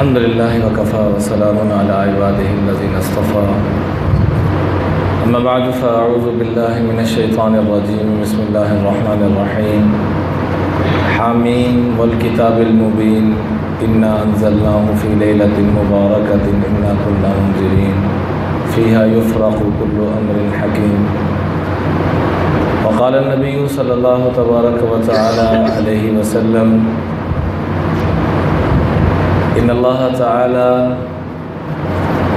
الحمد للہ وکفى وسلام علی عباده الذین اصطفى اما بعد فاعوذ باللہ من الشیطان الرجیم بسم اللہ الرحمن الرحیم حامیم والکتاب المبین انا انزلناه فی لیلۃ مبارکۃ انا کنا منذرین فیہا یفرق کل امر حکیم وقال النبی صلی اللہ تبارک وتعالی علیہ وسلم ان اللہ تعالی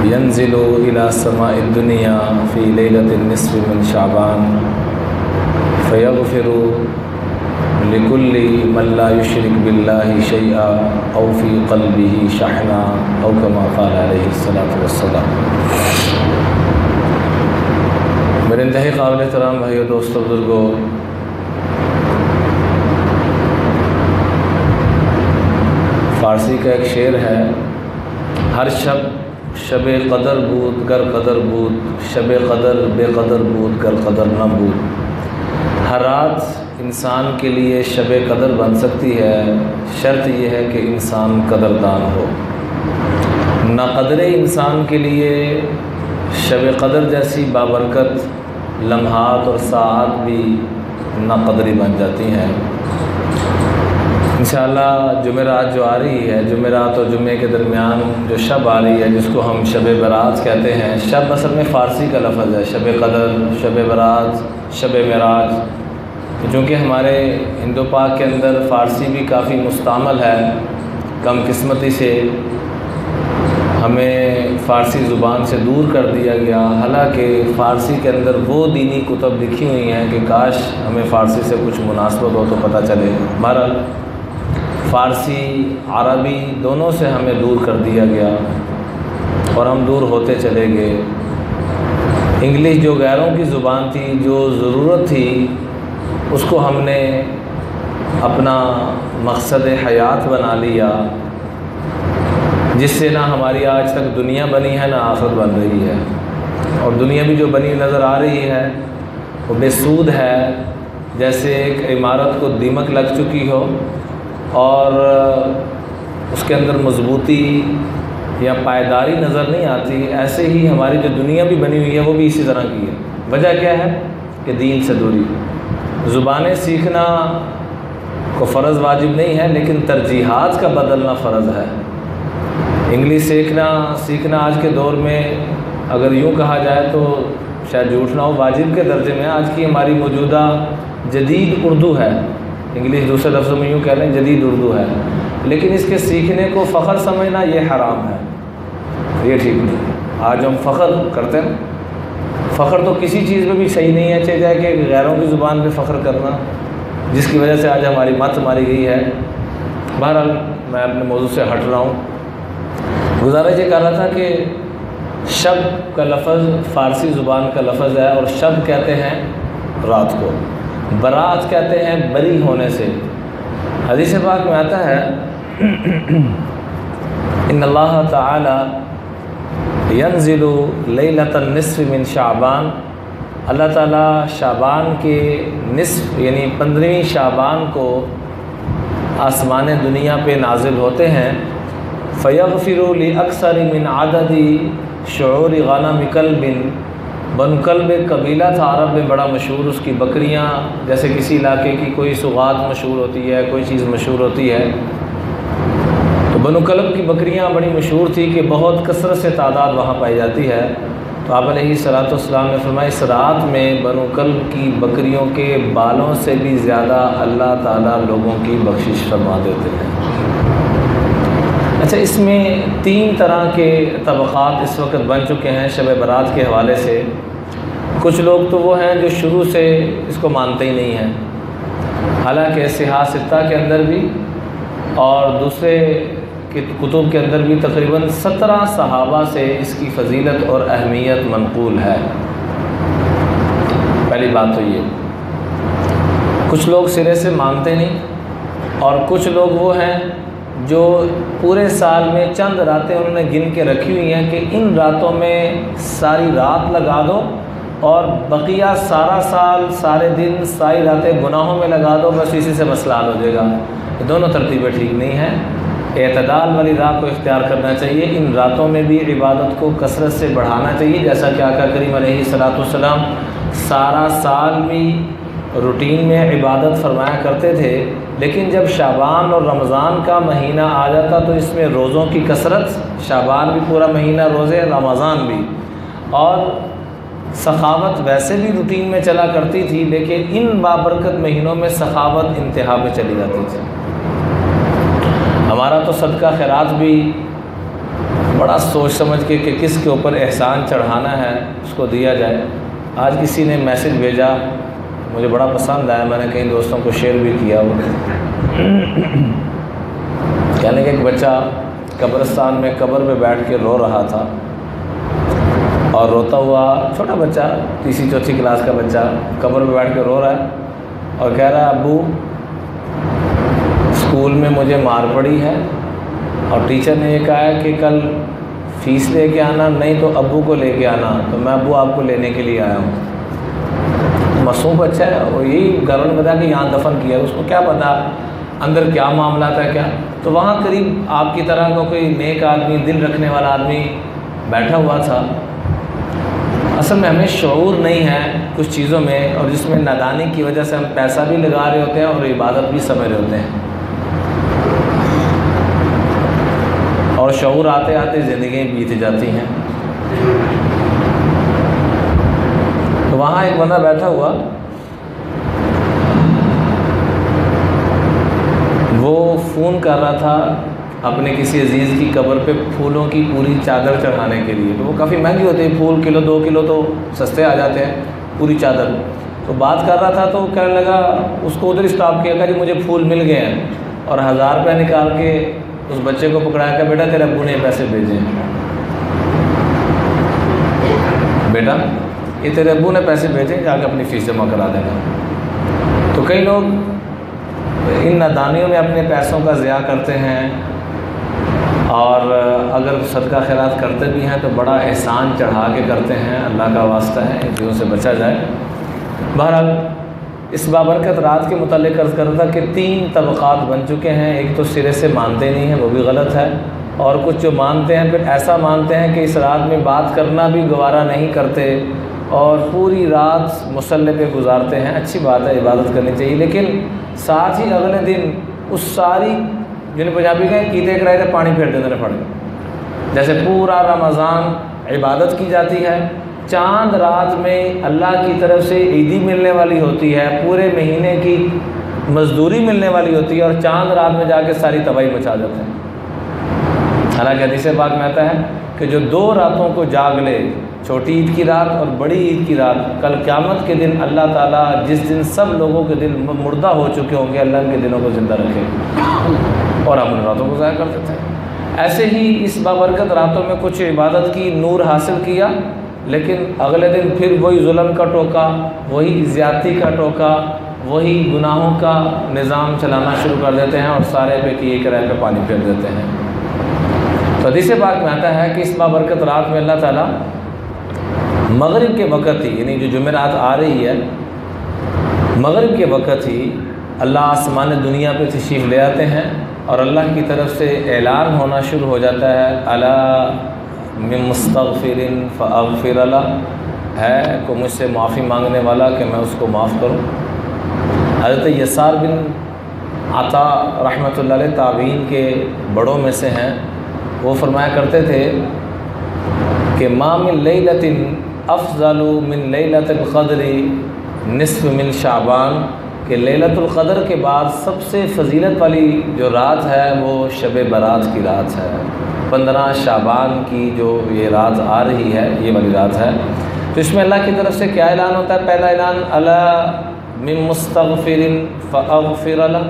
ينزل الى سماء الدنیا فی لیلۃ النصف من شعبان فیغفر لكل من لا يشرك بالله شيئا او في قلبه شحنا او كما قال علیہ الصلاۃ والسلام۔ میرے انتہائی قابل احترام بھائیو، دوستو، بزرگوں، فارسی کا ایک شعر ہے، ہر شب قدر بود گر قدر بود، شب قدر بے قدر بود گر قدر نہ بود۔ ہر رات انسان کے لیے شب قدر بن سکتی ہے، شرط یہ ہے کہ انسان قدردان ہو۔ ناقدر انسان کے لیے شب قدر جیسی بابرکت لمحات اور ساعات بھی ناقدری بن جاتی ہیں۔ انشاءاللہ جمعرات جو آ رہی ہے، جمعرات اور جمعے کے درمیان جو شب آ رہی ہے جس کو ہم شب برات کہتے ہیں، شب اصل میں فارسی کا لفظ ہے، شب قدر، شب برات، شب معراج۔ چونکہ ہمارے ہندو پاک کے اندر فارسی بھی کافی مستعمل ہے، کم قسمتی سے ہمیں فارسی زبان سے دور کر دیا گیا، حالانکہ فارسی کے اندر وہ دینی کتب لکھی ہوئی ہیں کہ کاش ہمیں فارسی سے کچھ مناسبت ہو تو پتہ چلے۔ بہرحال فارسی عربی دونوں سے ہمیں دور کر دیا گیا اور ہم دور ہوتے چلے گئے۔ انگلش جو غیروں کی زبان تھی، جو ضرورت تھی، اس کو ہم نے اپنا مقصد حیات بنا لیا، جس سے نہ ہماری آج تک دنیا بنی ہے نہ آخرت بن رہی ہے، اور دنیا بھی جو بنی نظر آ رہی ہے وہ بے سود ہے، جیسے ایک عمارت کو دیمک لگ چکی ہو اور اس کے اندر مضبوطی یا پائیداری نظر نہیں آتی، ایسے ہی ہماری جو دنیا بھی بنی ہوئی ہے وہ بھی اسی طرح کی ہے۔ وجہ کیا ہے کہ دین سے دوری۔ زبانیں سیکھنا کو فرض واجب نہیں ہے، لیکن ترجیحات کا بدلنا فرض ہے۔ انگلش سیکھنا آج کے دور میں اگر یوں کہا جائے تو شاید جھوٹ نہ ہو، واجب کے درجے میں آج کی ہماری موجودہ جدید اردو ہے۔ انگلش دوسرے لفظوں میں یوں کہہ لیں جدید اردو ہے، لیکن اس کے سیکھنے کو فخر سمجھنا یہ حرام ہے، یہ ٹھیک نہیں ہے۔ آج ہم فخر کرتے ہیں، فخر تو کسی چیز میں بھی صحیح نہیں ہے، چاہے کہ غیروں کی زبان پہ فخر کرنا، جس کی وجہ سے آج ہماری مت ماری گئی ہے۔ بہرحال میں اپنے موضوع سے ہٹ رہا ہوں۔ گزارش یہ کہہ رہا تھا کہ شب کا لفظ فارسی زبان کا لفظ ہے، اور شب کہتے ہیں رات کو، برات کہتے ہیں بری ہونے سے۔ حدیث پاک میں آتا ہے ان اللہ تعالی ینزل لیلۃ النصف من شعبان، اللہ تعالیٰ شعبان کے نصف یعنی 15ویں شعبان کو آسمان دنیا پہ نازل ہوتے ہیں۔ فیغفر لاکثر من عدد شعور غنم کلب، بنو کلب ایک قبیلہ تھا عرب میں بڑا مشہور، اس کی بکریاں، جیسے کسی علاقے کی کوئی سوغات مشہور ہوتی ہے، کوئی چیز مشہور ہوتی ہے، تو بنو کلب کی بکریاں بڑی مشہور تھی کہ بہت کثرت سے تعداد وہاں پائی جاتی ہے۔ تو آپ علیہ الصلاۃ والسلام نے فرمایا اس رات میں بنو کلب کی بکریوں کے بالوں سے بھی زیادہ اللہ تعالیٰ لوگوں کی بخشش فرما دیتے ہیں۔ اچھا، اس میں 3 طرح کے طبقات اس وقت بن چکے ہیں شب برات کے حوالے سے۔ کچھ لوگ تو وہ ہیں جو شروع سے اس کو مانتے ہی نہیں ہیں، حالانکہ صحاح ستہ کے اندر بھی اور دوسرے کتب کے اندر بھی تقریباً 17 صحابہ سے اس کی فضیلت اور اہمیت منقول ہے۔ پہلی بات تو یہ، کچھ لوگ سرے سے مانتے نہیں، اور کچھ لوگ وہ ہیں جو پورے سال میں چند راتیں انہوں نے گن کے رکھی ہوئی ہیں کہ ان راتوں میں ساری رات لگا دو اور بقیہ سارا سال، سارے دن، ساری راتیں گناہوں میں لگا دو، بس اسی سے مسئلہ حل ہو جائے گا۔ یہ دونوں ترتیبیں ٹھیک نہیں ہیں۔ اعتدال والی راہ کو اختیار کرنا چاہیے. ان راتوں میں بھی عبادت کو کثرت سے بڑھانا چاہیے، جیسا کہ آقا کریم علیہ السلام سارا سال بھی روٹین میں عبادت فرمایا کرتے تھے، لیکن جب شعبان اور رمضان کا مہینہ آ جاتا تو اس میں روزوں کی کثرت، شعبان بھی پورا مہینہ روزے، رمضان بھی، اور سخاوت ویسے بھی روٹین میں چلا کرتی تھی، لیکن ان بابرکت مہینوں میں سخاوت انتہا پہ چلی جاتی تھی. ہمارا تو صدقہ خیرات بھی بڑا سوچ سمجھ کے کہ کس کے اوپر احسان چڑھانا ہے اس کو دیا جائے. آج کسی نے میسج بھیجا، مجھے بڑا پسند آیا، میں نے کئی دوستوں کو شیئر بھی کیا. وہ کہنے کہ ایک بچہ قبرستان میں قبر پہ بیٹھ کے رو رہا تھا، اور روتا ہوا چھوٹا بچہ، تیسری چوتھی کلاس کا بچہ قبر پہ بیٹھ کے رو رہا ہے اور کہہ رہا ہے ابو اسکول میں مجھے مار پڑی ہے اور ٹیچر نے یہ کہا ہے کہ کل فیس لے کے آنا، نہیں تو ابو کو لے کے آنا، تو میں ابو آپ کو لینے کے لیے آیا ہوں. معصوم بچہ ہے، اور یہی گھر میں بتا کہ یہاں دفن کیا، اس کو کیا پتا اندر کیا معاملات ہے کیا. تو وہاں قریب آپ کی طرح کا کوئی نیک آدمی، دل رکھنے والا آدمی بیٹھا ہوا تھا. اصل میں ہمیں شعور نہیں ہے کچھ چیزوں میں، اور جس میں نادانی کی وجہ سے ہم پیسہ بھی لگا رہے ہوتے ہیں اور عبادت بھی سمجھ رہے ہوتے ہیں، اور شعور آتے آتے زندگیاں بیت جاتی ہیں. تو وہاں ایک بندہ بیٹھا ہوا، وہ فون کر رہا تھا اپنے کسی عزیز کی قبر پہ پھولوں کی پوری چادر چڑھانے کے لیے. تو وہ کافی مہنگی ہوتی ہے، پھول کلو 2 کلو تو سستے آ جاتے ہیں، پوری چادر. تو بات کر رہا تھا تو کہنے لگا، اس کو ادھر اسٹاپ کیا، کہ جی مجھے پھول مل گئے ہیں، اور 1000 روپے نکال کے اس بچے کو پکڑایا کہ بیٹا تیرے ابو نے پیسے بھیجے ہیں، بیٹا یہ تیرے ابو نے پیسے بھیجے، جا کے اپنی فیس جمع کرا دینا. تو کئی لوگ ان نادانیوں میں اپنے پیسوں کا ضیاع کرتے ہیں، اور اگر صدقہ خیرات کرتے بھی ہیں تو بڑا احسان چڑھا کے کرتے ہیں. اللہ کا واسطہ ہے ان چیزوں سے بچا جائے. بہرحال اس بابرکت رات کے متعلق عرض کر رہا تھا کہ 3 طبقات بن چکے ہیں. ایک تو سرے سے مانتے نہیں ہیں، وہ بھی غلط ہے، اور کچھ جو مانتے ہیں پھر ایسا مانتے ہیں کہ اس رات میں بات کرنا بھی گوارا نہیں کرتے اور پوری رات مصلی پہ گزارتے ہیں. اچھی بات ہے، عبادت کرنی چاہیے، لیکن ساتھ ہی اگلے دن اس ساری جنہیں پنجابی کہیں کیتے کرائے تھے پانی پھیر دیتے پڑ گئے. جیسے پورا رمضان عبادت کی جاتی ہے، چاند رات میں اللہ کی طرف سے عیدی ملنے والی ہوتی ہے، پورے مہینے کی مزدوری ملنے والی ہوتی ہے، اور چاند رات میں جا کے ساری تباہی مچا دیتے ہیں. حالانکہ حدیث پاک میں آتا ہے کہ جو 2 راتوں کو جاگ لے، چھوٹی عید کی رات اور بڑی عید کی رات، کل قیامت کے دن اللہ تعالیٰ جس دن سب لوگوں کے دل مردہ ہو چکے ہوں گے، اللہ ان کے دلوں کو زندہ رکھے، اور ہم ان راتوں کو ضائع کر دیتے ہیں. ایسے ہی اس بابرکت راتوں میں کچھ عبادت کی، نور حاصل کیا، لیکن اگلے دن پھر وہی ظلم کا ٹوکا، وہی زیادتی کا ٹوکا، وہی گناہوں کا نظام چلانا شروع کر دیتے ہیں، اور سارے پہ کیے کرائے پہ پانی پھیر دیتے ہیں. تو حدیث پاک میں آتا ہے کہ اس بابرکت رات میں اللہ تعالیٰ مغرب کے وقت ہی، یعنی جو جمعرات آ رہی ہے، مغرب کے وقت ہی اللہ آسمان دنیا پہ تشریف لے آتے ہیں، اور اللہ کی طرف سے اعلان ہونا شروع ہو جاتا ہے، الا من مستغفر فاغفر لہ، ہے کو مجھ سے معافی مانگنے والا کہ میں اس کو معاف کروں. حضرت یسار بن عطا رحمۃ اللہ علیہ تابعین کے بڑوں میں سے ہیں. وہ فرمایا کرتے تھے کہ ما من لیلۃ افضل من لیلۃ القدر نصف من شعبان، کہ لیلۃ القدر کے بعد سب سے فضیلت والی جو رات ہے وہ شب برات کی رات ہے. 15 شعبان کی جو یہ رات آ رہی ہے، یہ والی رات ہے. تو اس میں اللہ کی طرف سے کیا اعلان ہوتا ہے؟ پہلا اعلان الا من مستغفر فاغفر لہ،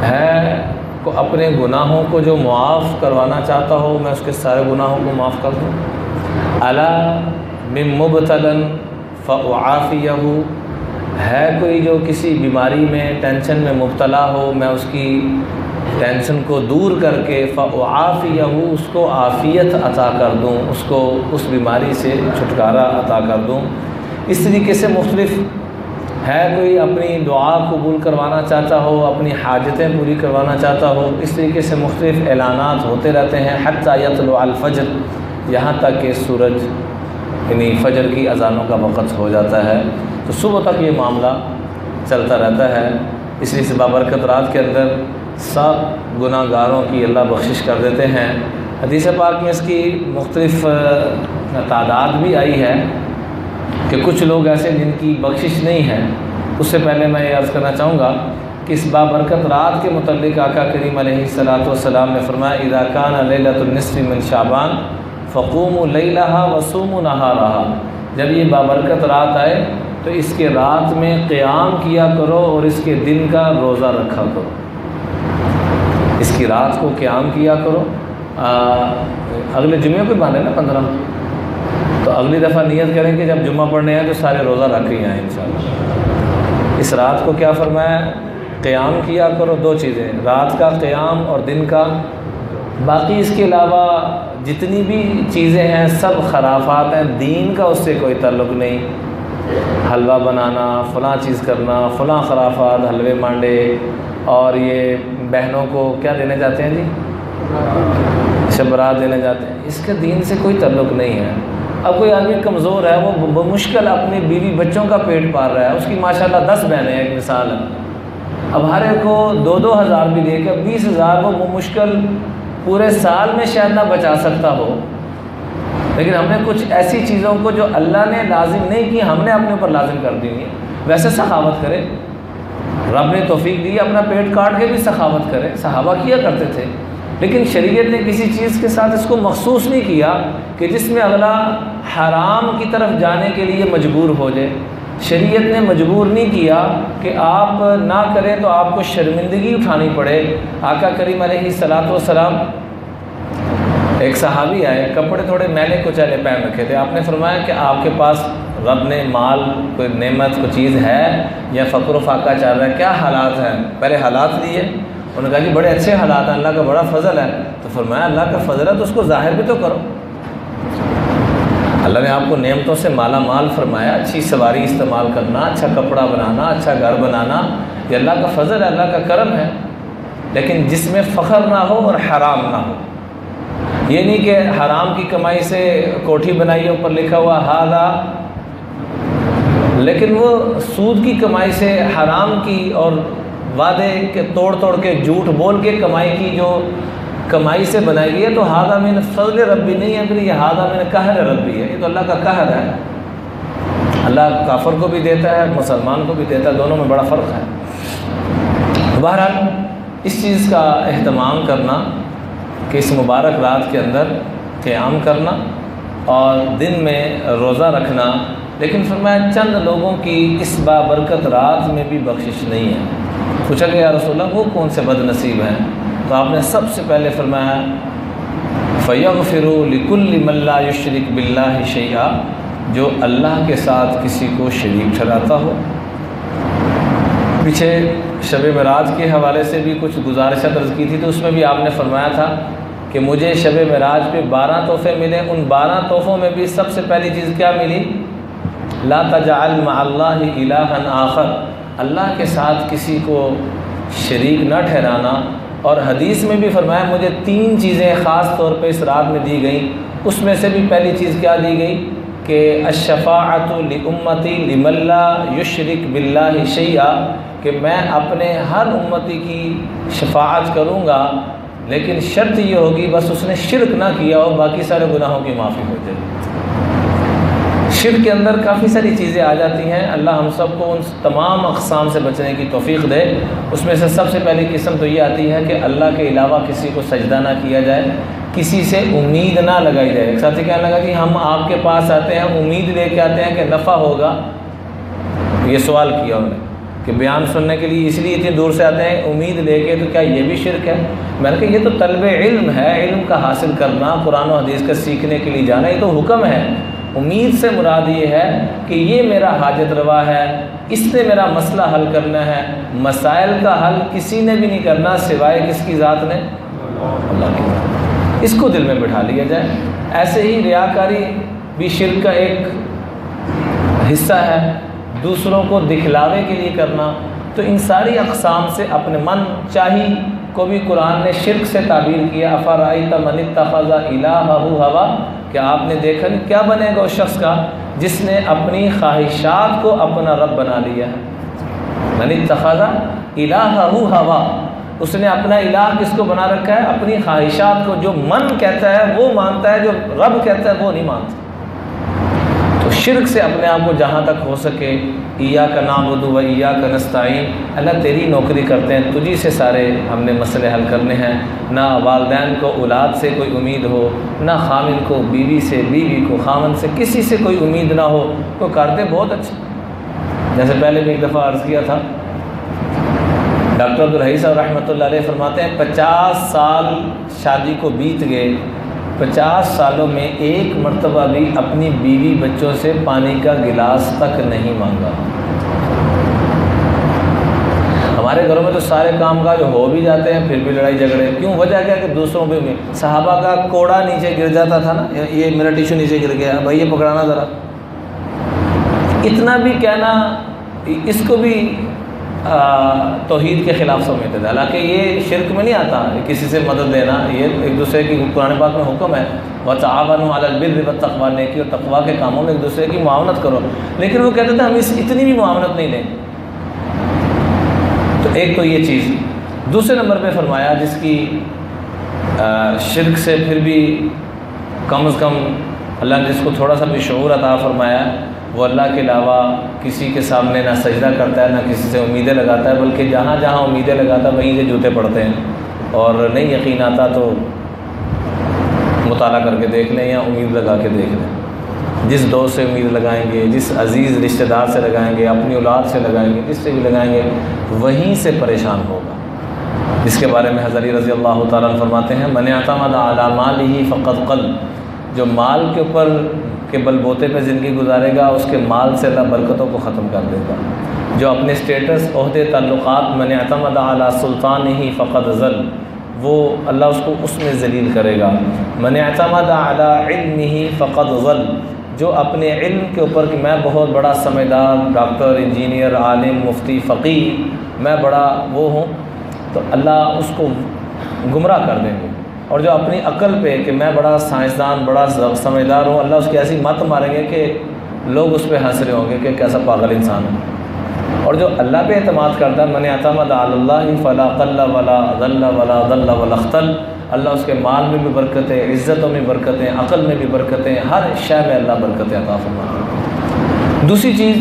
ہے کو اپنے گناہوں کو جو معاف کروانا چاہتا ہو میں اس کے سارے گناہوں کو معاف کر دوں. الا من مبتلا فاعافیہ، ہے کوئی جو کسی بیماری میں، ٹینشن میں مبتلا ہو، میں اس کی ٹینشن کو دور کر کے فاعافیہ، اس کو عافیت عطا کر دوں، اس کو اس بیماری سے چھٹکارا عطا کر دوں. اس طریقے سے مختلف ہے کوئی اپنی دعا قبول کروانا چاہتا ہو، اپنی حاجتیں پوری کروانا چاہتا ہو، اس طریقے سے مختلف اعلانات ہوتے رہتے ہیں حتی یطلع الفجر، یہاں تک کہ سورج یعنی فجر کی اذانوں کا وقت ہو جاتا ہے، تو صبح تک یہ معاملہ چلتا رہتا ہے۔ اس لیے بابرکت رات کے اندر سب گناہ گاروں کی اللہ بخشش کر دیتے ہیں۔ حدیث پاک میں اس کی مختلف تعداد بھی آئی ہے کہ کچھ لوگ ایسے جن کی بخشش نہیں ہے۔ اس سے پہلے میں یہ عرض کرنا چاہوں گا کہ اس بابرکت رات کے متعلق آقا کریم علیہ الصلاۃ نے فرمایا اذا کان لیلۃ النصف من شعبان فقوموا لیلھا وصوموا نہارھا، جب یہ بابرکت رات آئے تو اس کے رات میں قیام کیا کرو اور اس کے دن کا روزہ رکھا کرو، اس کی رات کو قیام کیا کرو۔ اگلے جمعے پہ باندھے نا 15، تو اگلی دفعہ نیت کریں کہ جب جمعہ پڑھنے آئیں تو سارے روزہ رکھ ہی آئیں انشاءاللہ۔ اس رات کو کیا فرمایا؟ قیام کیا کرو، دو چیزیں، رات کا قیام اور دن کا۔ باقی اس کے علاوہ جتنی بھی چیزیں ہیں سب خرافات ہیں، دین کا اس سے کوئی تعلق نہیں۔ حلوہ بنانا، فلاں چیز کرنا، فلاں خرافات، حلوے مانڈے، اور یہ بہنوں کو کیا دینے جاتے ہیں جی، شب برات دینے جاتے ہیں، اس کے دین سے کوئی تعلق نہیں ہے۔ اب کوئی آدمی کمزور ہے، وہ بمشکل اپنی بیوی بچوں کا پیٹ پال رہا ہے، اس کی ماشاءاللہ 10 بہنیں ہیں، ایک مثال ہے، اب ہر ایک کو 2-2 ہزار بھی دے کے 20,000 وہ بمشکل پورے سال میں شاید نہ بچا سکتا ہو، لیکن ہم نے کچھ ایسی چیزوں کو جو اللہ نے لازم نہیں کی ہم نے اپنے اوپر لازم کر دی ہے۔ ویسے سخاوت کرے، رب نے توفیق دی اپنا پیٹ کاٹ کے بھی سخاوت کرے، صحابہ کیا کرتے تھے، لیکن شریعت نے کسی چیز کے ساتھ اس کو مخصوص نہیں کیا کہ جس میں اگلا حرام کی طرف جانے کے لیے مجبور ہو جائے۔ شریعت نے مجبور نہیں کیا کہ آپ نہ کریں تو آپ کو شرمندگی اٹھانی پڑے۔ آقا کریم علیہ السلام ایک صحابی آئے، کپڑے تھوڑے میلے کچیلے پہن رکھے تھے، آپ نے فرمایا کہ آپ کے پاس رب نے مال، کوئی نعمت، کوئی چیز ہے یا فقر و فاقہ چل رہا ہے، کیا حالات ہیں؟ پہلے حالات لیے، انہوں نے کہا کہ بڑے اچھے حالات ہیں، اللہ کا بڑا فضل ہے۔ تو فرمایا اللہ کا فضل ہے تو اس کو ظاہر بھی تو کرو۔ اللہ نے آپ کو نعمتوں سے مالا مال فرمایا، اچھی سواری استعمال کرنا، اچھا کپڑا بنانا، اچھا گھر بنانا، یہ اللہ کا فضل ہے، اللہ کا کرم ہے، لیکن جس میں فخر نہ ہو اور حرام نہ ہو۔ یہ نہیں کہ حرام کی کمائی سے کوٹھی بنائی ہے، اوپر لکھا ہوا ہاذا، لیکن وہ سود کی کمائی سے، حرام کی اور وعدے کے توڑ کے جھوٹ بول کے کمائی کی جو کمائی سے بنائی گئی ہے، تو ہاذا من فضل ربی نہیں ہے، پھر یہ ہاذا من قہر ربی ہے، یہ تو اللہ کا قہر ہے۔ اللہ کافر کو بھی دیتا ہے، مسلمان کو بھی دیتا ہے، دونوں میں بڑا فرق ہے۔ بہرحال اس چیز کا اہتمام کرنا کہ اس مبارک رات کے اندر قیام کرنا اور دن میں روزہ رکھنا، لیکن فرمایا چند لوگوں کی اس بابرکت رات میں بھی بخشش نہیں ہے۔ پوچھا کہ یا رسول اللہ وہ کون سے بد نصیب ہیں؟ تو آپ نے سب سے پہلے فرمایا فَيَغْفِرُوا لِكُلِّ مَن لَّا يُشْرِكْ بِاللَّهِ شَيْئًا، جو اللہ کے ساتھ کسی کو شریک ٹھہراتا ہو۔ پیچھے شب معراج کے حوالے سے بھی کچھ گزارشات عرض کی تھی، تو اس میں بھی آپ نے فرمایا تھا کہ مجھے شب معراج پہ 12 تحفے ملے، ان 12 تحفوں میں بھی سب سے پہلی چیز کیا ملی؟ لا تجعل مع اللہ الہا آخر، اللہ کے ساتھ کسی کو شریک نہ ٹھہرانا۔ اور حدیث میں بھی فرمایا مجھے 3 چیزیں خاص طور پہ اس رات میں دی گئیں، اس میں سے بھی پہلی چیز کیا دی گئی کہ الشفاعۃ لامتی لمن لا یشرک باللہ شیئا، کہ میں اپنے ہر امتی کی شفاعت کروں گا، لیکن شرط یہ ہوگی بس اس نے شرک نہ کیا ہو، باقی سارے گناہوں کی معافی ہو جائے۔ شرک کے اندر کافی ساری چیزیں آ جاتی ہیں، اللہ ہم سب کو ان تمام اقسام سے بچنے کی توفیق دے۔ اس میں سے سب سے پہلی قسم تو یہ آتی ہے کہ اللہ کے علاوہ کسی کو سجدہ نہ کیا جائے، کسی سے امید نہ لگائی جائے۔ ایک ساتھی کہنے لگا کہ ہم آپ کے پاس آتے ہیں، امید لے کے آتے ہیں کہ نفع ہوگا، یہ سوال کیا انہوں نے کہ بیان سننے کے لیے اس لیے اتنی دور سے آتے ہیں امید لے کے، تو کیا یہ بھی شرک ہے؟ میں نے کہا یہ تو طلب علم ہے، علم کا حاصل کرنا، قرآن و حدیث کا سیکھنے کے لیے جانا، یہ تو حکم ہے۔ امید سے مراد یہ ہے کہ یہ میرا حاجت روا ہے، اس نے میرا مسئلہ حل کرنا ہے۔ مسائل کا حل کسی نے بھی نہیں کرنا سوائے کس کی ذات نے؟ اللہ کی ذات۔ اس کو دل میں بٹھا لیا جائے۔ ایسے ہی ریاکاری بھی شرک کا ایک حصہ ہے۔ دوسروں کو دکھلاوے کے لیے کرنا، تو ان ساری اقسام سے اپنے من چاہی کو بھی قرآن نے شرک سے تعبیر کیا۔ افرأیت من اتخذ الہہ ہوا، کہ آپ نے دیکھا نہیں کیا بنے گا اس شخص کا جس نے اپنی خواہشات کو اپنا رب بنا لیا ہے۔ من اتخذ الہہ ہوا، اس نے اپنا الہ کس کو بنا رکھا ہے؟ اپنی خواہشات کو۔ جو من کہتا ہے وہ مانتا ہے، جو رب کہتا ہے وہ نہیں مانتا۔ تو شرک سے اپنے آپ کو جہاں تک ہو سکے، ایاک نعبد و ایاک نستعین، اللہ تیری نوکری کرتے ہیں، تجھی سے سارے ہم نے مسئلے حل کرنے ہیں۔ نہ والدین کو اولاد سے کوئی امید ہو، نہ خامن کو بیوی سے، بیوی کو خامن سے، کسی سے کوئی امید نہ ہو، تو کرتے بہت اچھا۔ جیسے پہلے بھی ایک دفعہ عرض کیا تھا، ڈاکٹر عبدالحی صاحب رحمۃ اللہ علیہ فرماتے ہیں 50 سال شادی کو بیت گئے، 50 سالوں میں ایک مرتبہ بھی اپنی بیوی بچوں سے پانی کا گلاس تک نہیں مانگا۔ ہمارے گھروں میں تو سارے کام کاج ہو بھی جاتے ہیں، پھر بھی لڑائی جھگڑے، کیوں؟ وجہ کیا کہ دوسروں پہ بھی۔ صحابہ کا کوڑا نیچے گر جاتا تھا نا، یہ میرا ٹیشو نیچے گر گیا، بھائی یہ پکڑانا ذرا، اتنا بھی کہنا اس کو بھی توحید کے خلاف سمجھتے تھے۔ حالانکہ یہ شرک میں نہیں آتا کسی سے مدد لینا، یہ ایک دوسرے کی قرآن پاک میں حکم ہے، وَتَعَاوَنُوا عَلَى الْبِرِّ وَالتَّقْوَىٰ، نیکی اور تقویٰ کے کاموں میں ایک دوسرے کی معاونت کرو۔ لیکن وہ کہتے تھے ہم اتنی بھی معاونت نہیں لیں۔ تو ایک تو یہ چیز، دوسرے نمبر پہ فرمایا جس کی شرک سے پھر بھی کم از کم اللہ نے جس کو تھوڑا سا بھی شعور عطا فرمایا، وہ اللہ کے علاوہ کسی کے سامنے نہ سجدہ کرتا ہے، نہ کسی سے امیدیں لگاتا ہے، بلکہ جہاں جہاں امیدیں لگاتا ہے وہیں سے جوتے پڑتے ہیں، اور نہیں یقین آتا تو مطالعہ کر کے دیکھ لیں یا امید لگا کے دیکھ لیں۔ جس دوست سے امید لگائیں گے، جس عزیز رشتہ دار سے لگائیں گے، اپنی اولاد سے لگائیں گے، جس سے بھی لگائیں گے، وہیں سے پریشان ہوگا۔ جس کے بارے میں حضرت علی رضی اللہ تعالیٰ عنہ فرماتے ہیں، من اعتمد علی مالہ فقد قل، جو مال کے اوپر کے بل بوتے پہ زندگی گزارے گا، اس کے مال سے اللہ برکتوں کو ختم کر دے گا۔ جو اپنے سٹیٹس، عہدے، تعلقات، من اعتمد علی سلطانہ فقد ذل، وہ اللہ اس کو اس میں ذلیل کرے گا۔ من اعتمد علی علمہ فقد ذل، جو اپنے علم کے اوپر کہ میں بہت بڑا سمجھدار، ڈاکٹر، انجینئر، عالم، مفتی، فقیہ، میں بڑا وہ ہوں، تو اللہ اس کو گمراہ کر دیں گے۔ اور جو اپنی عقل پہ کہ میں بڑا سائنسدان، بڑا سمجھدار ہوں، اللہ اس کی ایسی مت ماریں گے کہ لوگ اس پہ ہنس رہے ہوں گے کہ کیسا پاگل انسان ہے۔ اور جو اللہ پہ اعتماد کرتا ہے، من اعتمد علی اللہ فلا قل ولا ضل ولا ضل ولا اختل، اللہ اس کے مال میں بھی برکتیں، عزتوں میں برکتیں، عقل میں بھی برکتیں، ہر شے میں اللہ برکتیں عطا فرماتا ہے۔ دوسری چیز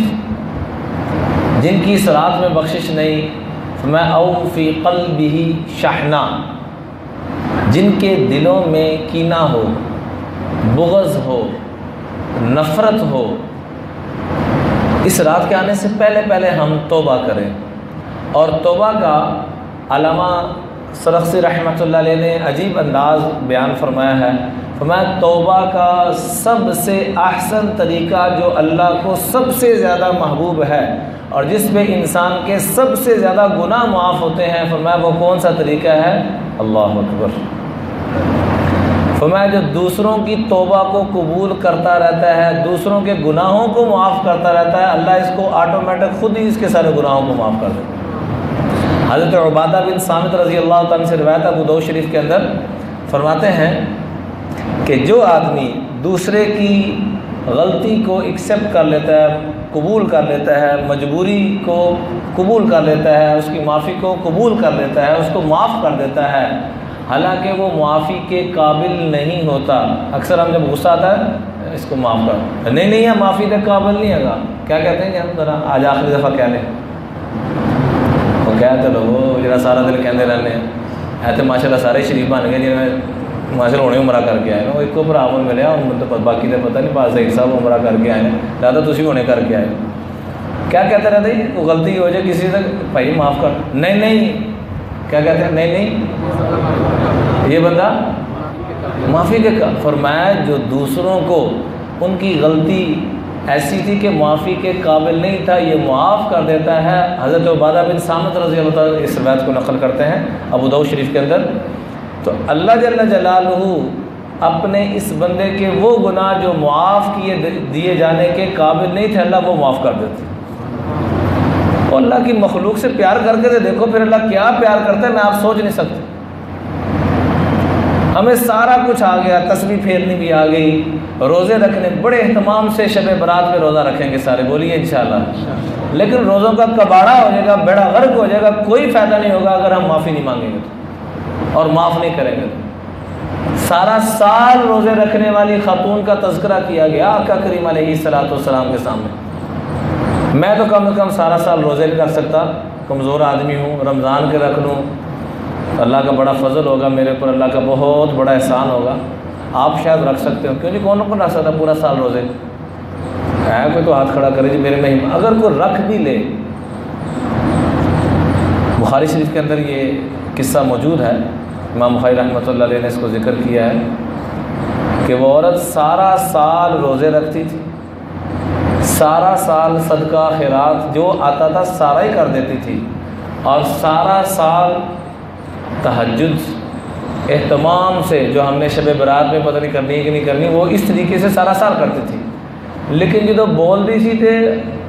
جن کی اس رات میں بخشش نہیں، فما او فی قلبہ شحنہ، جن کے دلوں میں کینہ ہو، بغض ہو، نفرت ہو، اس رات کے آنے سے پہلے پہلے ہم توبہ کریں۔ اور توبہ کا علامہ سرخسی رحمۃ اللہ علیہ نے عجیب انداز بیان فرمایا ہے، فرمایا توبہ کا سب سے احسن طریقہ جو اللہ کو سب سے زیادہ محبوب ہے اور جس پہ انسان کے سب سے زیادہ گناہ معاف ہوتے ہیں، فرمایا وہ کون سا طریقہ ہے؟ اللہ اکبر۔ فرمایا جو دوسروں کی توبہ کو قبول کرتا رہتا ہے، دوسروں کے گناہوں کو معاف کرتا رہتا ہے، اللہ اس کو آٹومیٹک خود ہی اس کے سارے گناہوں کو معاف کر دیتا ہے۔ حضرت عبادہ بن صامت رضی اللہ تعالیٰ سے روایت ابو داؤد شریف کے اندر فرماتے ہیں کہ جو آدمی دوسرے کی غلطی کو ایکسیپٹ کر لیتا ہے، قبول کر لیتا ہے، مجبوری کو قبول کر لیتا ہے، اس کی معافی کو قبول کر لیتا ہے، اس کو معاف کر دیتا ہے، حالانکہ وہ معافی کے قابل نہیں ہوتا۔ اکثر ہم جب غصہ آتا ہے اس کو معاف کر، نہیں یہ معافی کے قابل نہیں ہے گا، کیا کہتے ہیں کہ ہم ذرا آج آخری دفعہ کہہ لیں، وہ کہتے لوگ جرا سارا دن کہتے رہنے ہیں، ایسے ماشاء اللہ سارے شریف بن گئے جنہیں ماشاء اللہ ہونے عمرہ کر کے آئے، وہ ایک کو برابر ملے اور باقی تو پتہ نہیں پاس ایک صاحب عمرہ کر کے آئے ہیں، زیادہ تھی ہونے کر کے آئے، کیا کہتے رہتے ہیں وہ غلطی ہو جائے کسی سے، بھائی معاف کر، نہیں کیا کہتے ہیں، نہیں یہ بندہ معافی کے فرمایا جو دوسروں کو ان کی غلطی ایسی تھی کہ معافی کے قابل نہیں تھا، یہ معاف کر دیتا ہے۔ حضرت عبادہ بن صامت رضی اللہ تعالیٰ اس روایت کو نقل کرتے ہیں ابو داؤد شریف کے اندر، تو اللہ جل جلالہ اپنے اس بندے کے وہ گناہ جو معاف دیے جانے کے قابل نہیں تھے، اللہ وہ معاف کر دیتے۔ اور اللہ کی مخلوق سے پیار کر کے دیکھو پھر اللہ کیا پیار کرتا ہے، میں آپ سوچ نہیں سکتے۔ ہمیں سارا کچھ آ گیا، تسبیح پھیرنی بھی آ گئی، روزے رکھنے بڑے اہتمام سے شب برات میں روزہ رکھیں گے سارے، بولیے انشاءاللہ، لیکن روزوں کا کباڑہ ہو جائے گا، بیڑا غرق ہو جائے گا، کوئی فائدہ نہیں ہوگا اگر ہم معافی نہیں مانگیں گے تو، اور معاف نہیں کریں گے تو۔ سارا سال روزے رکھنے والی خاتون کا تذکرہ کیا گیا آقا کریم علیہ السلام کے سامنے۔ میں تو کم از کم سارا سال روزے نہیں رکھ سکتا، کمزور آدمی ہوں، رمضان کے رکھ لوں، اللہ کا بڑا فضل ہوگا میرے پر، اللہ کا بہت بڑا احسان ہوگا۔ آپ شاید رکھ سکتے ہو، کیوں جی کون رکھ سکتا پورا سال روزے؟ ہے کوئی تو ہاتھ کھڑا کرے جی میرے میں، اگر کوئی رکھ بھی لے۔ بخاری شریف کے اندر یہ قصہ موجود ہے، امام بخاری رحمۃ اللہ علیہ نے اس کو ذکر کیا ہے کہ وہ عورت سارا سال روزے رکھتی تھی، سارا سال صدقہ خیرات جو آتا تھا سارا ہی کر دیتی تھی، اور سارا سال تہجد اہتمام سے جو ہم نے شب برات میں پتہ نہیں کرنی ہے کہ نہیں کرنی، وہ اس طریقے سے سارا سال کرتی تھی۔ لیکن جدو بول دی سی تھے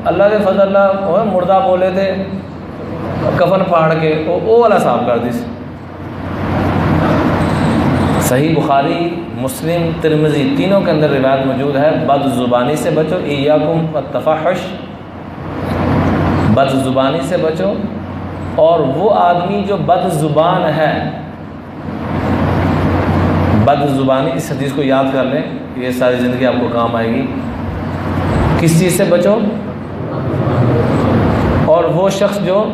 اللہ کے فضل اللہ مردہ بولے تھے کفن پھاڑ کے وہ والا صاحب کر دی سی۔ صحیح بخاری، مسلم، ترمذی تینوں کے اندر روایت موجود ہے، بد زبانی سے بچو، ایاکم والتفحش، بد زبانی سے بچو۔ اور وہ آدمی جو بد زبان ہے، بد زبانی، اس حدیث کو یاد کر لیں، یہ ساری زندگی آپ کو کام آئے گی۔ کس چیز سے بچو؟ اور وہ شخص جو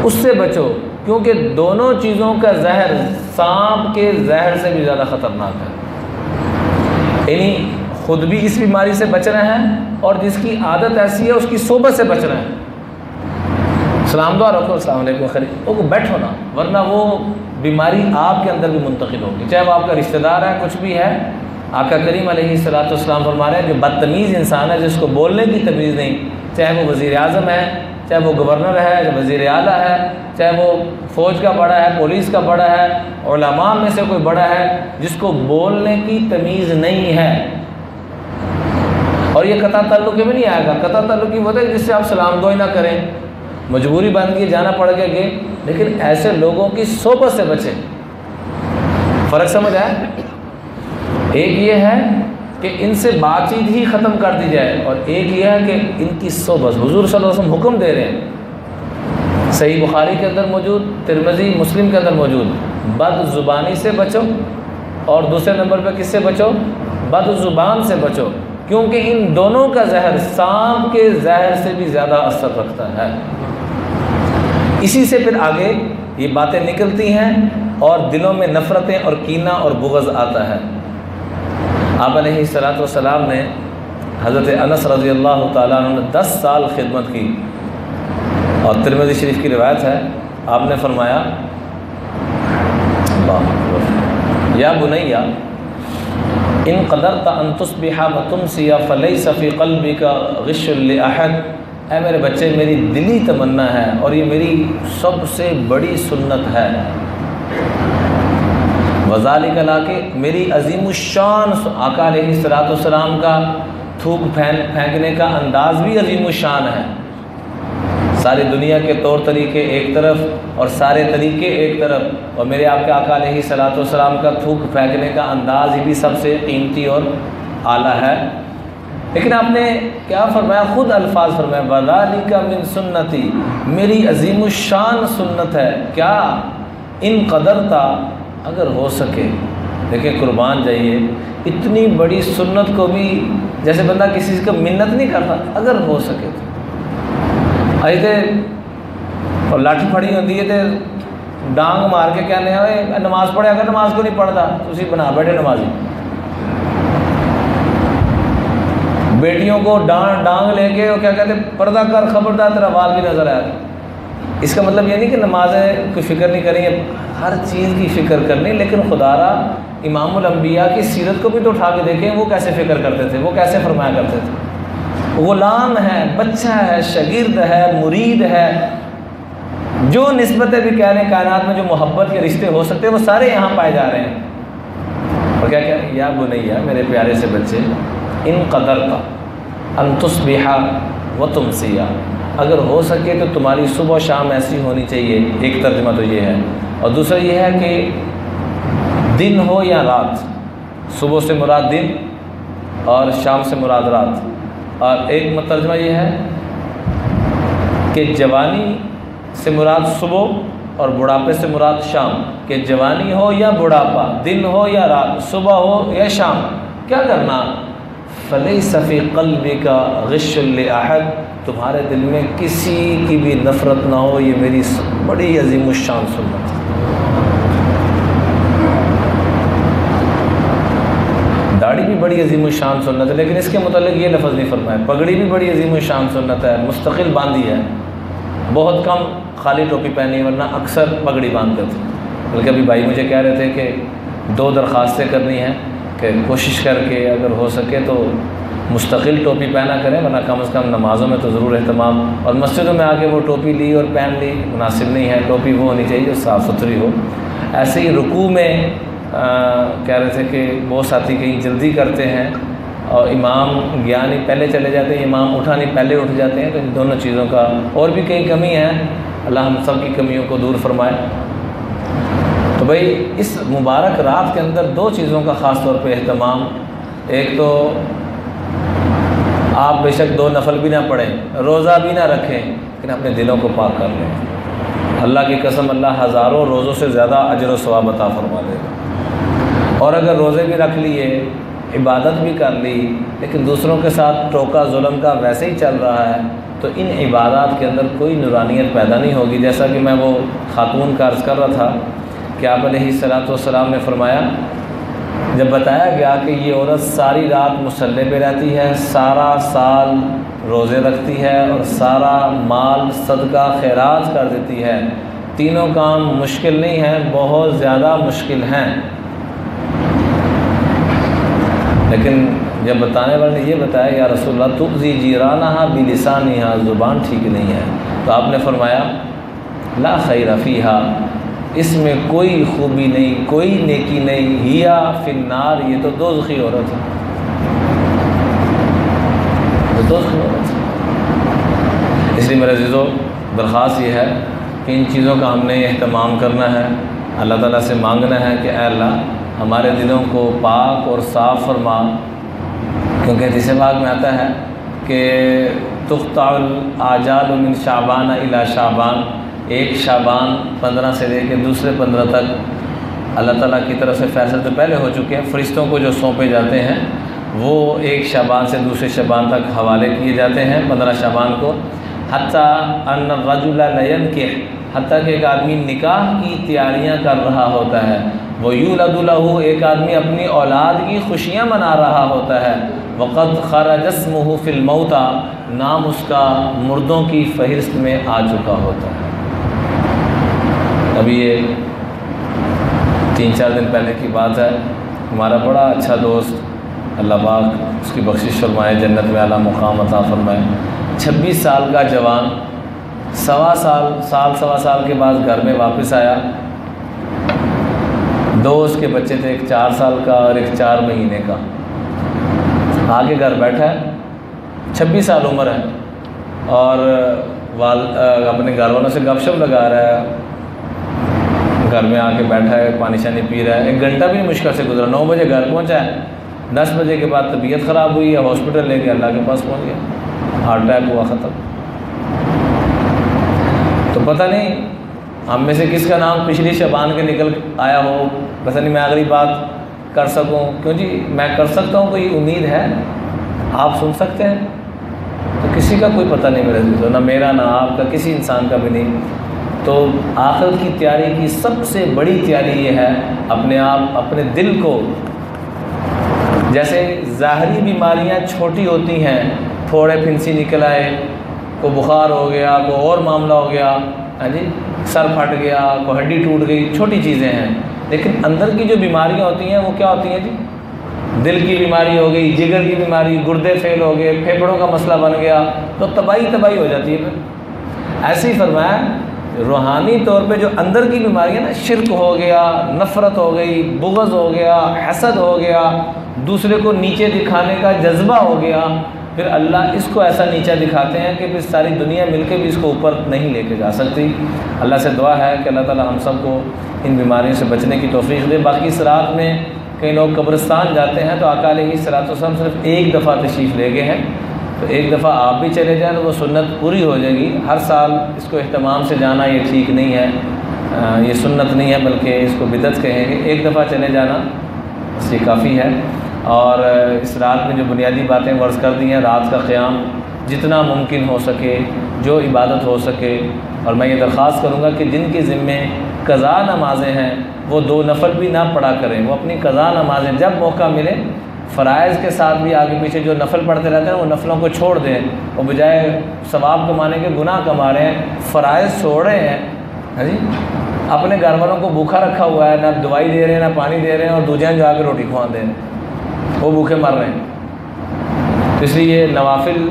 اس سے بچو، کیونکہ دونوں چیزوں کا زہر سانپ کے زہر سے بھی زیادہ خطرناک ہے۔ یعنی خود بھی اس بیماری سے بچنا ہے، اور جس کی عادت ایسی ہے اس کی صحبت سے بچنا ہے۔ سلام دعا رکھو، السلام علیکم خیر، وہ بیٹھو نا، ورنہ وہ بیماری آپ کے اندر بھی منتقل ہوگی، چاہے وہ آپ کا رشتہ دار ہے، کچھ بھی ہے۔ آقا کریم علیہ السلام فرما رہے ہیں جو بدتمیز انسان ہے، جس کو بولنے کی تمیز نہیں، چاہے وہ وزیر اعظم ہے، چاہے وہ گورنر ہے، چاہے وزیر اعلیٰ ہے، چاہے وہ فوج کا بڑا ہے، پولیس کا بڑا ہے، علماء میں سے کوئی بڑا ہے، جس کو بولنے کی تمیز نہیں ہے، اور یہ قطع تعلقی میں نہیں آئے گا۔ قطع تعلقی ہوتا ہے جس سے آپ سلام دعا نہ کریں، مجبوری بن گئی جانا پڑ گیا، لیکن ایسے لوگوں کی صحبت سے بچیں۔ فرق سمجھ آئے؟ ایک یہ ہے کہ ان سے بات چیت ہی ختم کر دی جائے، اور ایک یہ ہے کہ ان کی صحبت، حضور صلی اللہ علیہ وسلم حکم دے رہے ہیں، صحیح بخاری کے اندر موجود، ترمذی مسلم کے اندر موجود، بد زبانی سے بچو، اور دوسرے نمبر پہ کس سے بچو؟ بد زبان سے بچو، کیونکہ ان دونوں کا زہر سانپ کے زہر سے بھی زیادہ اثر رکھتا ہے۔ اسی سے پھر آگے یہ باتیں نکلتی ہیں، اور دلوں میں نفرتیں اور کینہ اور بغض آتا ہے۔ آپ علیہ السلام نے حضرت انس رضی اللہ تعالیٰ عنہ نے 10 سال خدمت کی، اور ترمذی شریف کی روایت ہے، آپ نے فرمایا یا بنیا ان قدرت ان تصبح وتمسی فلیس فی قلبک غش لاحد، اے میرے بچے میری دلی تمنا ہے، اور یہ میری سب سے بڑی سنت ہے، وذالک لا کہ میری عظیم الشان آقا علیہ السلام کا تھوک پھینکنے کا انداز بھی عظیم الشان ہے۔ ساری دنیا کے طور طریقے ایک طرف اور سارے طریقے ایک طرف، اور میرے آپ کے آقا علیہ السلام کا تھوک پھینکنے کا انداز ہی بھی سب سے قیمتی اور اعلیٰ ہے۔ لیکن آپ نے کیا فرمایا؟ خود الفاظ فرمایا وَذَلِكَ مِن سُنَّتِي، میری عظیم الشان سنت ہے، کیا؟ ان قدرتا، اگر ہو سکے۔ دیکھیں قربان جائیے، اتنی بڑی سنت کو بھی جیسے بندہ کسی سے منت نہیں کرتا، اگر ہو سکے تو ایسے، اور لاٹھی پھڑی ہوتی ہے تو ڈانگ مار کے کہنے ہیں نماز پڑھے، اگر نماز کو نہیں پڑھتا تسی بنا بیٹھے نمازی۔ بیٹیوں کو ڈانگ لے کے وہ کیا کہتے ہیں پردہ کر، خبردار تیرا بال بھی نظر آیا۔ اس کا مطلب یہ نہیں کہ نمازیں کوئی فکر نہیں کریں گے، ہر چیز کی فکر کرنی، لیکن خدا را امام الانبیاء کی سیرت کو بھی تو اٹھا کے دیکھیں، وہ کیسے فکر کرتے تھے، وہ کیسے فرمایا کرتے تھے۔ غلام ہے، بچہ ہے، شاگرد ہے، مرید ہے، جو نسبتیں بھی کہہ رہے ہیں کائنات میں جو محبت کے رشتے ہو سکتے ہیں وہ سارے یہاں پائے جا رہے ہیں۔ اور کیا کہہ رہے ہیں؟ یا بنیا، میرے پیارے سے بچے، ان قدرتا ان تصبح و تمسیا، اگر ہو سکے تو تمہاری صبح و شام ایسی ہونی چاہیے، ایک ترجمہ تو یہ ہے، اور دوسرا یہ ہے کہ دن ہو یا رات، صبح سے مراد دن اور شام سے مراد رات، اور ایک ترجمہ یہ ہے کہ جوانی سے مراد صبح اور بڑھاپے سے مراد شام، کہ جوانی ہو یا بڑھاپا، دن ہو یا رات، صبح ہو یا شام، کیا کرنا؟ فَلَيْسَ فِي قَلْبِكَ غِشٌّ لِأَحَدٍ، تمہارے دل میں کسی کی بھی نفرت نہ ہو، یہ میری بڑی عظیم الشان سنت ہے۔ داڑھی بھی بڑی عظیم الشان سنت ہے، لیکن اس کے متعلق یہ لفظ نہیں فرمایا۔ پگڑی بھی بڑی عظیم الشان سنت ہے، مستقل باندھی ہے، بہت کم خالی ٹوپی پہنی، ورنہ اکثر پگڑی باندھتے تھے۔ بلکہ ابھی بھائی مجھے کہہ رہے تھے کہ 2 درخواستیں کرنی ہیں، کہ کوشش کر کے اگر ہو سکے تو مستقل ٹوپی پہنا کریں، ورنہ کم از کم نمازوں میں تو ضرور اہتمام، اور مسجدوں میں آ کے وہ ٹوپی لی اور پہن لی مناسب نہیں ہے۔ ٹوپی وہ ہونی چاہیے جو صاف ستھری ہو۔ ایسے ہی رکوع میں کہہ رہے تھے کہ بہت ساتھی کہیں جلدی کرتے ہیں اور امام گیا نہیں پہلے چلے جاتے ہیں، امام اٹھا نہیں پہلے اٹھ جاتے ہیں، تو ان دونوں چیزوں کا اور بھی کئی کمی ہے، اللہ ہم سب کی کمیوں کو دور فرمائے۔ تو بھائی اس مبارک رات کے اندر 2 چیزوں کا خاص طور پہ اہتمام، ایک تو آپ بے شک 2 نفل بھی نہ پڑھیں، روزہ بھی نہ رکھیں، لیکن اپنے دلوں کو پاک کر لیں۔ اللہ کی قسم اللہ ہزاروں روزوں سے زیادہ اجر و ثواب عطا فرما دے گا۔ اور اگر روزے بھی رکھ لیے، عبادت بھی کر لی، لیکن دوسروں کے ساتھ ٹوکا ظلم کا ویسے ہی چل رہا ہے، تو ان عبادات کے اندر کوئی نورانیت پیدا نہیں ہوگی۔ جیسا کہ میں وہ خاتون کا عرض کر رہا تھا کہ آپ علیہ الصلوۃ والسلام نے فرمایا، جب بتایا گیا کہ یہ عورت ساری رات مصلی پہ رہتی ہے، سارا سال روزے رکھتی ہے اور سارا مال صدقہ خیرات کر دیتی ہے، تینوں کام مشکل نہیں ہیں، بہت زیادہ مشکل ہیں، لیکن جب بتانے والے نے یہ بتایا یا رسول اللہ تؤذی جیرانہا بلسانہا، زبان ٹھیک نہیں ہے، تو آپ نے فرمایا لا خیر فیہا، اس میں کوئی خوبی نہیں، کوئی نیکی نہیں، ہیا فی النار، یہ تو دوزخی عورت ہے، یہ دوزخی عورت ہے۔ اس لیے میرے عزیزو درخواست یہ ہے کہ ان چیزوں کا ہم نے اہتمام کرنا ہے، اللہ تعالیٰ سے مانگنا ہے کہ اے اللہ ہمارے دلوں کو پاک اور صاف فرما، کیونکہ حدیث پاک میں آتا ہے کہ تقطع الاجال من شعبان الی شعبان، ایک شعبان 15 سے لے کے دوسرے 15 تک اللہ تعالیٰ کی طرف سے فیصلے تو پہلے ہو چکے ہیں، فرشتوں کو جو سونپے جاتے ہیں وہ ایک شعبان سے دوسرے شعبان تک حوالے کیے جاتے ہیں 15 شعبان کو، حتیٰ ان الرجل لینکح، حتیٰ کہ ایک آدمی نکاح کی تیاریاں کر رہا ہوتا ہے، ویولد لہ، ایک آدمی اپنی اولاد کی خوشیاں منا رہا ہوتا ہے، وقد خرج اسمہ فی الموتى، نام اس کا مردوں کی فہرست میں آ چکا ہوتا ہے۔ ابھی یہ 3-4 دن پہلے کی بات ہے، ہمارا بڑا اچھا دوست اللہ پاک اس کی بخشش فرمائے، جنت میں اعلیٰ مقام عطا فرمائے، 26 سال کا جوان، سوا سال کے بعد گھر میں واپس آیا، 2 اس کے بچے تھے، ایک 4 سال کا اور ایک 4 مہینے کا، آگے گھر بیٹھا ہے، 26 سال عمر ہے، اور اپنے گھر والوں سے گپ شپ لگا رہا ہے، گھر میں آ کے بیٹھا ہے، پانی شانی پی رہا ہے، 1 گھنٹہ بھی مشکل سے گزرا، 9 بجے گھر پہنچا ہے، 10 بجے کے بعد طبیعت خراب ہوئی ہے، ہاسپٹل لے کے اللہ کے پاس پہنچ گیا، ہارٹ اٹیک ہوا، ختم۔ تو پتہ نہیں ہم میں سے کس کا نام پچھلی شعبان کے نکل آیا ہو، پتہ نہیں میں اگلی بات کر سکوں، کیوں جی میں کر سکتا ہوں، کوئی امید ہے، آپ سن سکتے ہیں، تو کسی کا کوئی پتہ نہیں میرے عزیزو، نہ میرا نہ آپ کا، کسی انسان کا بھی نہیں۔ تو آخرت کی تیاری کی سب سے بڑی تیاری یہ ہے اپنے آپ، اپنے دل کو، جیسے ظاہری بیماریاں چھوٹی ہوتی ہیں، پھوڑے پھنسی نکل آئے، کو بخار ہو گیا، کو اور معاملہ ہو گیا، ہاں جی، سر پھٹ گیا، کو ہڈی ٹوٹ گئی، چھوٹی چیزیں ہیں، لیکن اندر کی جو بیماریاں ہوتی ہیں وہ کیا ہوتی ہیں جی؟ دل کی بیماری ہو گئی، جگر کی بیماری، گردے فیل ہو گئے، پھیپھڑوں کا مسئلہ بن گیا، تو تباہی ہو جاتی ہے پھر۔ ایسے ہی فرمایا روحانی طور پہ جو اندر کی بیماریاں نا، شرک ہو گیا، نفرت ہو گئی، بغض ہو گیا، حسد ہو گیا، دوسرے کو نیچے دکھانے کا جذبہ ہو گیا، پھر اللہ اس کو ایسا نیچا دکھاتے ہیں کہ پھر ساری دنیا مل کے بھی اس کو اوپر نہیں لے کے جا سکتی۔ اللہ سے دعا ہے کہ اللہ تعالی ہم سب کو ان بیماریوں سے بچنے کی توفیق دے۔ باقی اس رات میں کئی لوگ قبرستان جاتے ہیں تو آقا علیہ الصلوۃ والسلام صرف ایک دفعہ تشریف لے گئے ہیں، تو ایک دفعہ آپ بھی چلے جائیں تو وہ سنت پوری ہو جائے گی۔ ہر سال اس کو اہتمام سے جانا یہ ٹھیک نہیں ہے، یہ سنت نہیں ہے بلکہ اس کو بدعت کہیں گے۔ ایک دفعہ چلے جانا اس یہ کافی ہے۔ اور اس رات میں جو بنیادی باتیں ورز کر دی ہیں، رات کا قیام جتنا ممکن ہو سکے، جو عبادت ہو سکے، اور میں یہ درخواست کروں گا کہ جن کے ذمے قضا نمازیں ہیں وہ 2 نفل بھی نہ پڑھا کریں، وہ اپنی قضا نمازیں جب موقع ملے فرائض کے ساتھ بھی آگے پیچھے جو نفل پڑھتے رہتے ہیں وہ نفلوں کو چھوڑ دیں، وہ بجائے ثواب کمانے کے گناہ کما رہے ہیں، فرائض چھوڑ رہے ہیں۔ ہاں جی، اپنے گھر والوں کو بھوکھا رکھا ہوا ہے، نہ دوائی دے رہے ہیں نہ پانی دے رہے ہیں، اور دوجہن جو آ کے روٹی کھوا دے رہے ہیں، وہ بھوکے مر رہے ہیں۔ تو اس لیے نوافل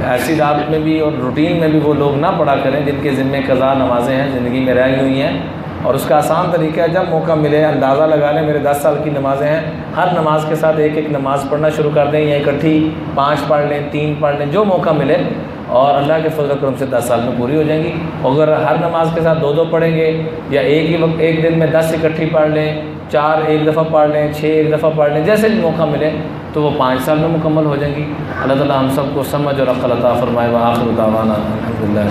ایسی رات میں بھی اور روٹین میں بھی وہ لوگ نہ پڑھا کریں جن کے ذمے قضا نمازیں ہیں، زندگی میں رہ ہوئی ہیں۔ اور اس کا آسان طریقہ ہے جب موقع ملے اندازہ لگا لیں میرے 10 سال کی نمازیں ہیں، ہر نماز کے ساتھ ایک ایک نماز پڑھنا شروع کر دیں، یا اکٹھی 5 پڑھ لیں، 3 پڑھ لیں، جو موقع ملے، اور اللہ کے فضل و کرم سے 10 سال میں پوری ہو جائیں گی۔ اگر ہر نماز کے ساتھ 2 پڑھیں گے، یا ایک ہی وقت ایک دن میں 10 اکٹھی پڑھ لیں، 4 ایک دفعہ پڑھ لیں، 6 ایک دفعہ پڑھ لیں، جیسے بھی موقع ملے تو وہ 5 سال میں مکمل ہو جائیں گی۔ اللہ تعالی ہم سب کو سمجھ اور عقل عطا فرمائے۔ وآخر دعوانا الحمدللہ۔